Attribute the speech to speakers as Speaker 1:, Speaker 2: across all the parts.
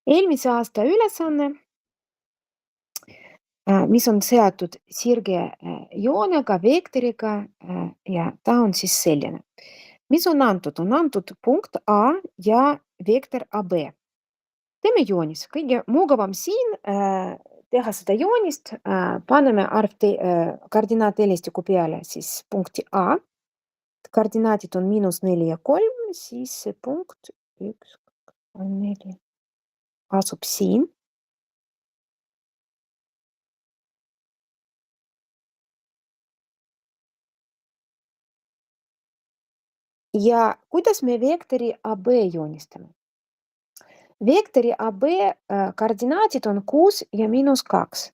Speaker 1: Eelmise aasta ülesanne, mis on seotud sirge joonega, vektoriga ja ta on siis selline. Mis on antud? On antud punkt A ja vektor AB. Teeme joonis. Kõige mugavam siin teha seda joonist, paneme koordinaathelestiku peale siis punkti A. Koordinaadid on -4 ja 3, siis see punkt 1, 2, 3, 4 asub siin. Ja kuidas me vektori AB joonistame? Vektori AB koordinaadid on 6 ja -2.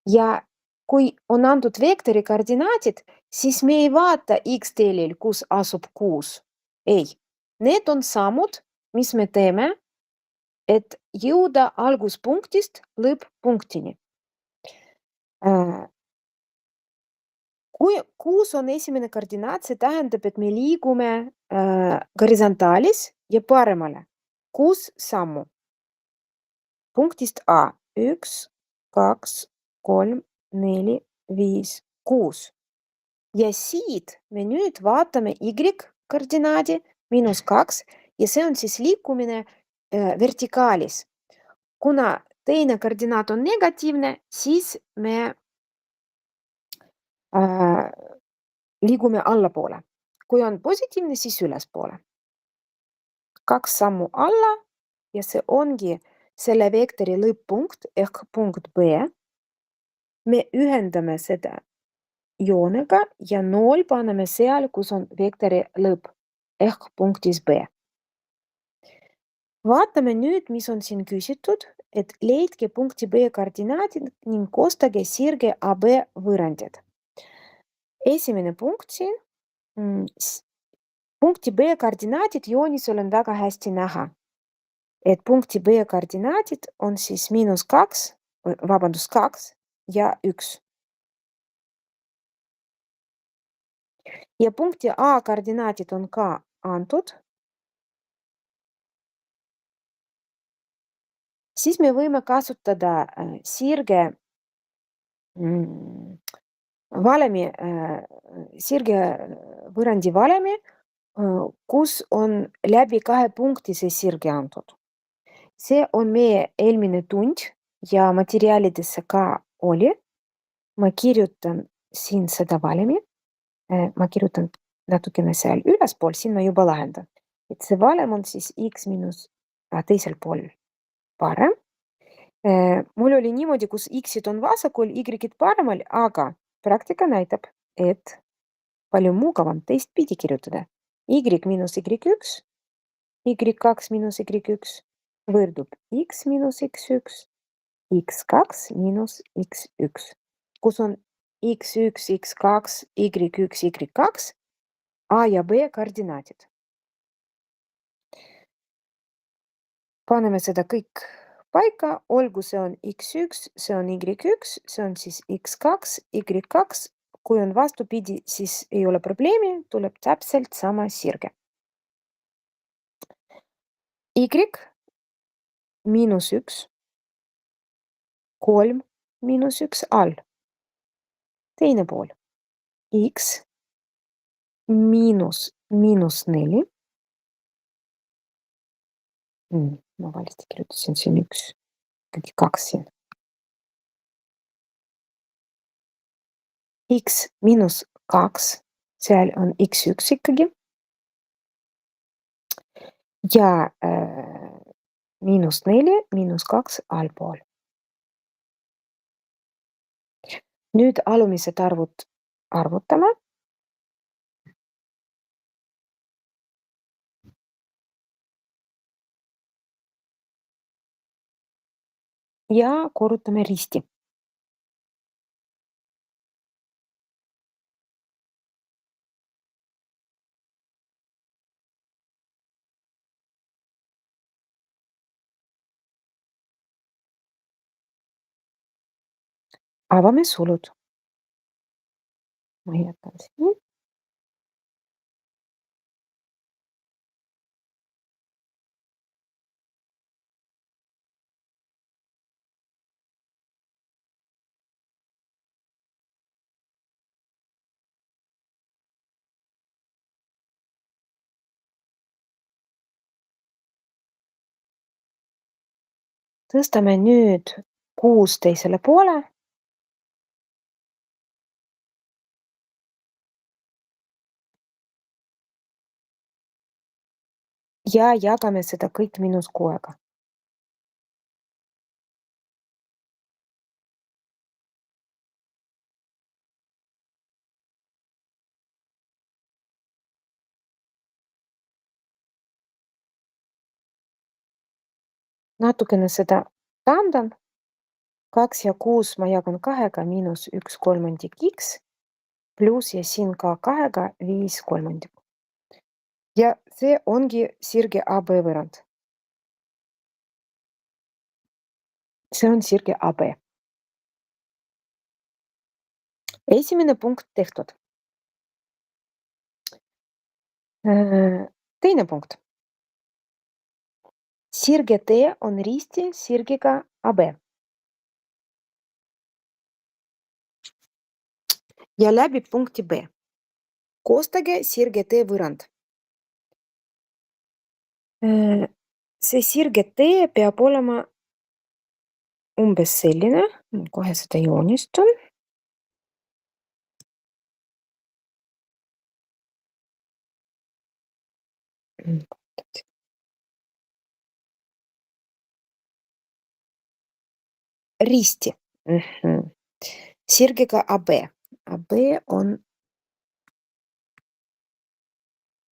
Speaker 1: Ja kui on antud vektori koordinaadid, siis me ei vaata X-teelil, kus asub 6. Ei, need on sammud, mis me teeme, et jõuda alguspunktist lõpp-punktini. Kui 6 on esimene koordinaat, see tähendab, et me liigume horisontaalis ja paremale 6 sammu. Punktist A 1, 2, 3, 4, 5, 6. Ja siit me nüüd vaatame Y-koordinaadi -2 ja see on siis liikumine vertikaalis. Kuna teine koordinaat on negatiivne, siis me liigume allapoole. Kui on positiivne, siis ülespoole. 2 sammu alla ja see ongi selle vektori lõpp-punkt ehk punkt B. Me ühendame seda joonega ja 0 paneme seal, kus on vektori lõpp ehk punktis B. Vaatame nüüd, mis on siin küsitud, et leidke punkti B koordinaadid ning koostage sirge AB võrrandid. Esimene punkt siin, punkti B koordinaadid joonisel on väga hästi näha, et punkti B koordinaadid on siis -2, vabandust, 2 ja 1. Ja punkti A koordinaadid on ka antud. Siis me võime kasutada sirge valemi, sirge võrrandi valemi, kus on läbi 2 punkti see sirge antud. See on meie eelmine tund ja materjalidesse ka oli. Ma kirjutan siin seda valemi. Ma kirjutan natukene seal ülespool, siin ma juba lahendan. Et see valem on siis X miinus teisel pool parem. Mul oli niimoodi, kus X-id on vasakul, Y-id paremal, aga praktika näitab, et palju mugavam teistpidi kirjutada. Y miinus Y1, Y2 miinus Y1 võrdub X miinus X1, X2 miinus X1, kus on X1, X2, Y1, Y2, A ja B koordinaadid. Paneme seda kõik paika, olgu see on X1, see on Y1, see on siis X2, Y2. Kui on vastupidi, siis ei ole probleemi, tuleb täpselt sama sirge. Y miinus 1, 3 miinus 1 all. Teine pool. X miinus 4. Ma valesti kirjutasin siin 1, ikkagi 2 siin. X miinus 2, seal on X1 ikkagi. Ja miinus 4, miinus 2 allpool. Nüüd alumised arvud arvutame. Ja korrutame risti. Avame sulud. Ma jätan siin. Tõstame nüüd 6 teisele poole ja jagame seda kõik -6-ga. Natukene seda taandan. 2 ja 6 ma jagan 2-ga, -1/3 x, pluss ja siin ka 2-ga 5/3. Ja see ongi sirge AB võrrand. See on sirge AB. Esimene punkt tehtud. Teine punkt. Sirge T on risti sirgega AB. Ja läbib punkti B. Koostage sirge T võrrand. See sirge T peab olema umbes selline, ma kohe seda joonistan. Risti. Sirgega AB. AB on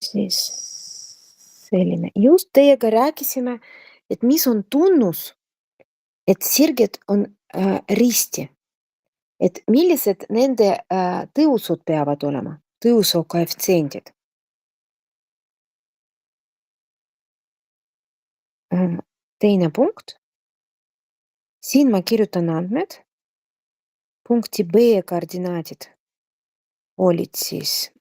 Speaker 1: siis selline. Just teiega rääkisime, et mis on tunnus, et sirged on risti. Et millised nende tõusud peavad olema, tõusu koefitsiendid. Teine punkt. Siin ma kirjutan andmed. Punkti B koordinaadid olid siis,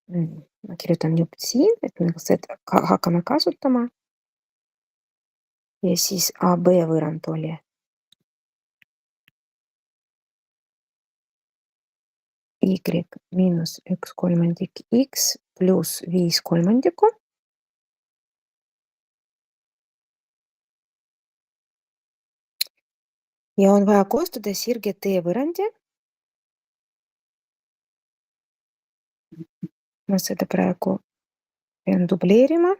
Speaker 1: ma kirjutan nüüd siin, et me seda hakkame kasutama. Ja siis AB võrrand oli y miinus 1/3 x pluss 5/3. Ja on vaja koostada sirge T võrrandi. Ma seda praegu pean dubleerima.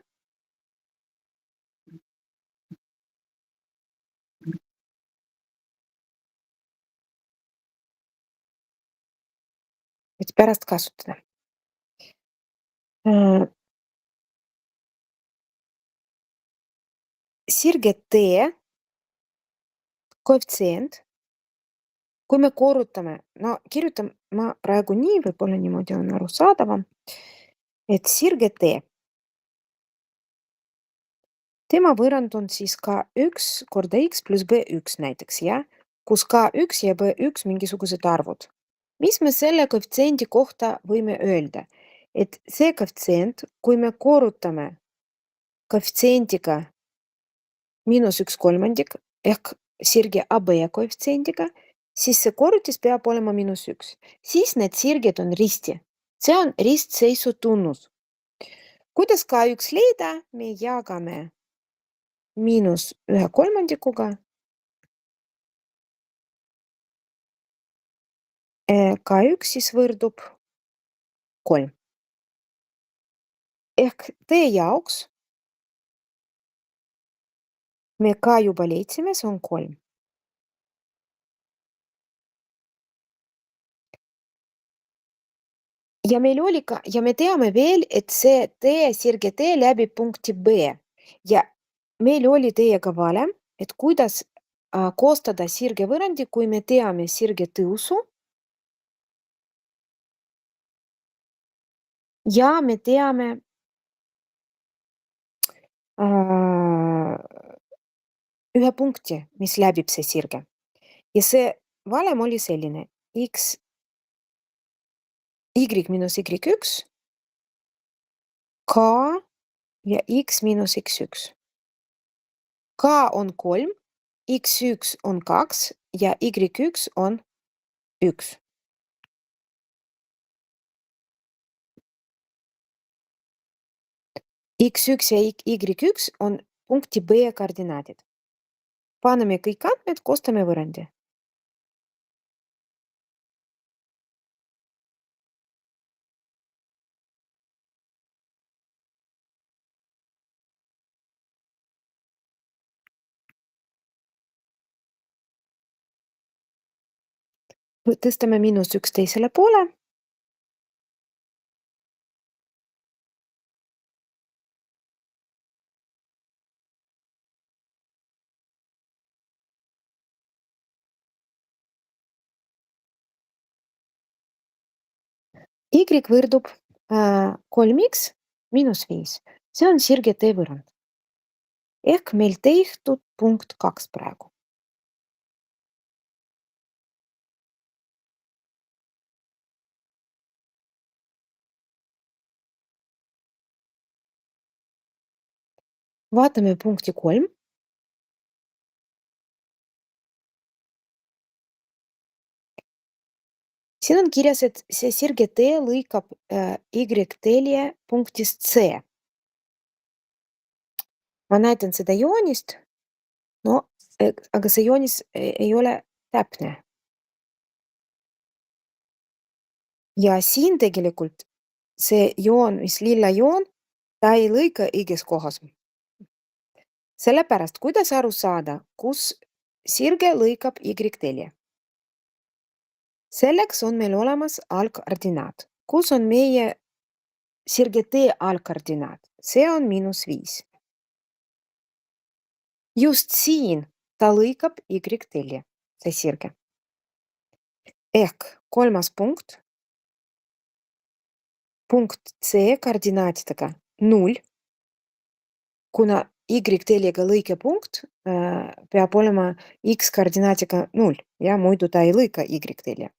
Speaker 1: Et pärast kasutada. Sirge T koefitsient, kui me korrutame, no kirjutan ma praegu nii, võib-olla niimoodi on arusaadavam, et sirge T, tema võrrand on siis K1 korda X pluss B1 näiteks, jah, kus K1 ja B1 mingisugused arvud. Mis me selle koefitsiendi kohta võime öelda? Et see koefitsient, kui me korrutame koefitsiendiga -1/3 ehk sirge AB koefitsiendiga, siis see korrutis peab olema -1. Siis need sirged on risti. See on ristseisu tunnus. Kuidas K1 leida? Me jagame -1/3. K1 siis võrdub 3. Ehk T jaoks me K juba leidsime, see on 3. Ja meil oli ka, ja me teame veel, et see T, sirge T läbib punkti B. Ja meil oli teiega valem, et kuidas koostada sirge võrrandi, kui me teame sirge tõusu ja me teame ühe punkti, mis läbib see sirge. Ja see valem oli selline x, y miinus y1, k ja x miinus x1. K on 3, x1 on 2 ja y1 on 1. X1 ja y1 on punkti B koordinaadid. Paneme kõik andmed, koostame võrrandi. Tõstame -1 teisele poole. Y võrdub 3x -5. See on sirge tee võrrand. Ehk meil tehtud punkt 2 praegu. Vaatame punkti 3. Siin on kirjas, et see sirge tee lõikab Y-telje punktist C. Ma näitan seda joonist. No, aga see joonis ei ole täpne. Ja siin tegelikult see joon, mis lilla joon, ta ei lõika õiges kohas. Sellepärast, kuidas aru saada, kus sirge lõikab Y-telje? Selleks on meil olemas algkoordinaat. Kus on meie sirge tee algkoordinaat? See on -5. Just siin ta lõikab Y-telje, see sirge. Ehk kolmas punkt C koordinaatidega 0, kuna Y-teljega lõikepunkt peab olema X koordinaadiga 0 ja muidu ta ei lõika Y-telje.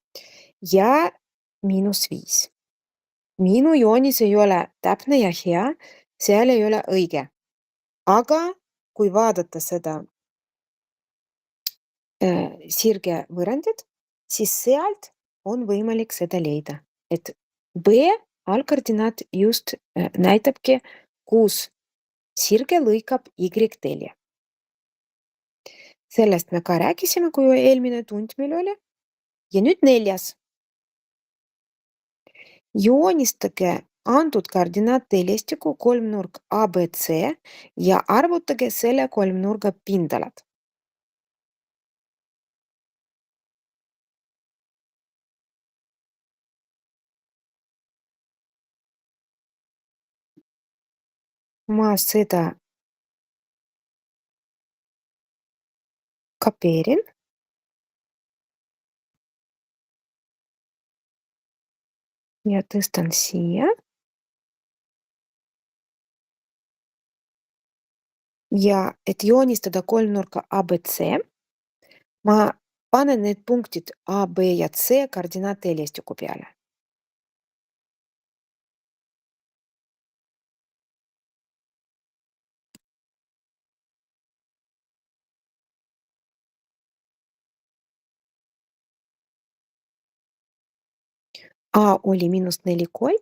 Speaker 1: Ja -5. Minu joonis ei ole täpne ja hea, seal ei ole õige. Aga kui vaadata seda sirge võrrandit, siis sealt on võimalik seda leida, et B algkoordinaat just näitabki, kus sirge lõikab Y-telje. Sellest me ka rääkisime, kui eelmine tund meil oli. Ja nüüd 4. Joonistage antud koordinaatteljestikku kolmnurk ABC ja arvutage selle kolmnurga pindalad. Ma seda kopeerin. Ja tõstan siia. Ja et joonistada kolmnurka ABC, ma panen need punktid A, B ja C koordinaatteljestikku peale. A oli -4,3,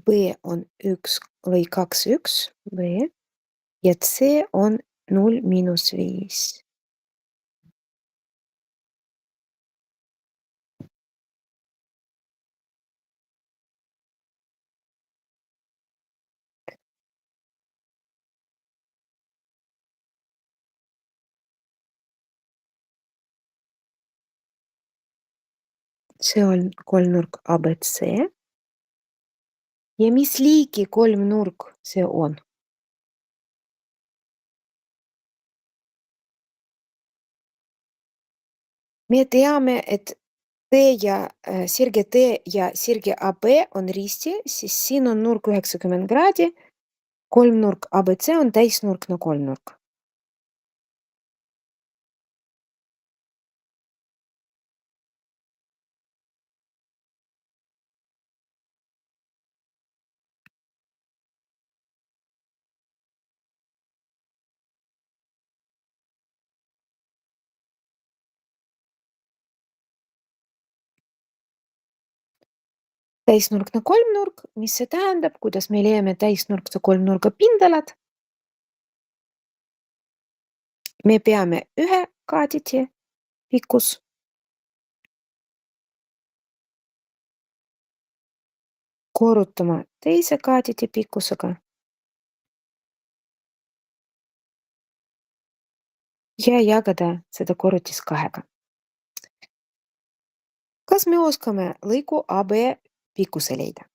Speaker 1: B on 1 või 2, 1, B ja C on 0, -5. See on kolmnurk ABC. Ja mis liigi kolmnurk see on? Me teame, et sirge T ja sirge AB on risti, siis siin on nurk 90 kraadi, kolmnurk ABC on täisnurkne kolmnurk. Täisnurkne kolmnurk, mis see tähendab, kuidas me leiame täisnurkse kolmnurga pindalad? Me peame ühe kaaditi pikkus korrutama teise kaaditi pikkusega ja jagada seda korrutis 2-ga. Kas me oskame lõigu AB pikkuse leida?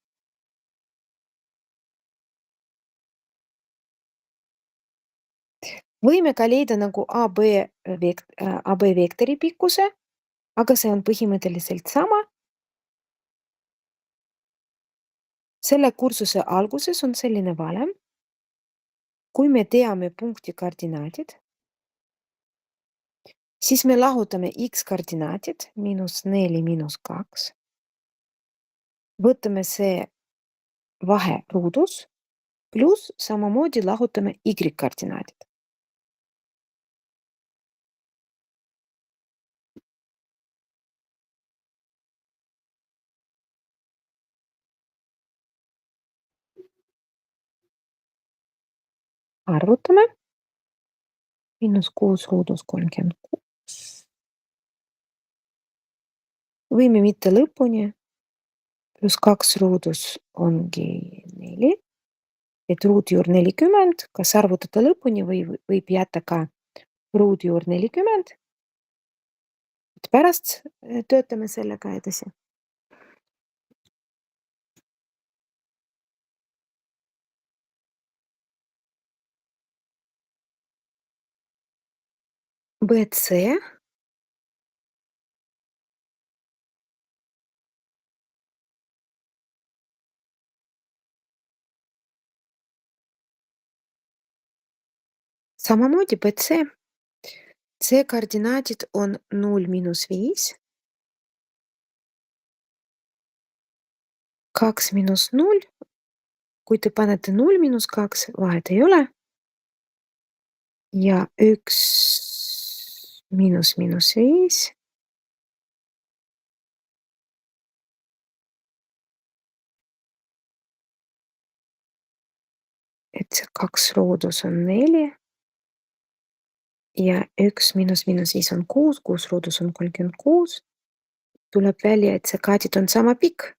Speaker 1: Võime ka leida nagu AB vektori pikkuse, aga see on põhimõtteliselt sama. Selle kursuse alguses on selline valem. Kui me teame punkti koordinaadid, siis me lahutame X koordinaadid -4 -2. Võtame see vahe ruudus, pluss samamoodi lahutame Y koordinaadid. Arvutame. -6 ruudus 36. Võime mitte lõpuni. +2 ruudus ongi 4. Et ruudjuur 40, kas arvutada lõpuni või võib jätta ka ruudjuur 40. Et pärast töötame sellega edasi. BC samamoodi BC. C koordinaadid on 0 - 5. 2 - 0. Kui te panete 0 - 2, vahet ei ole. Ja 1 - -5. Et see 2 ruudus on 4. Ja 1 - -5 on 6, 6 ruudus on 36. Tuleb välja, et see kaadid on sama pikk.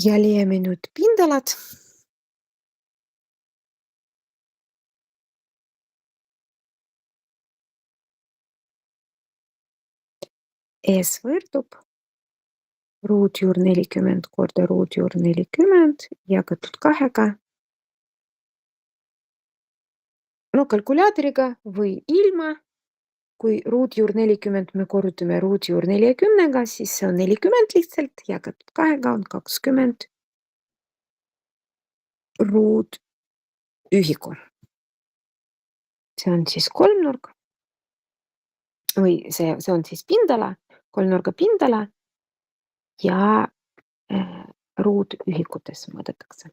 Speaker 1: Ja leiame nüüd pindalad. S võrdub ruudjuur 40 korda ruudjuur 40 jagatud 2-ga. No kalkulaatoriga või ilma. Kui ruudjuur 40 me korrutame ruudjuur 40-ga, siis see on 40 lihtsalt, jagatud 2-ga on 20 ruudühiku. See on siis kolmnurk. Või see on siis pindala, kolmnurga pindala ja ruudühikutes mõõdetakse.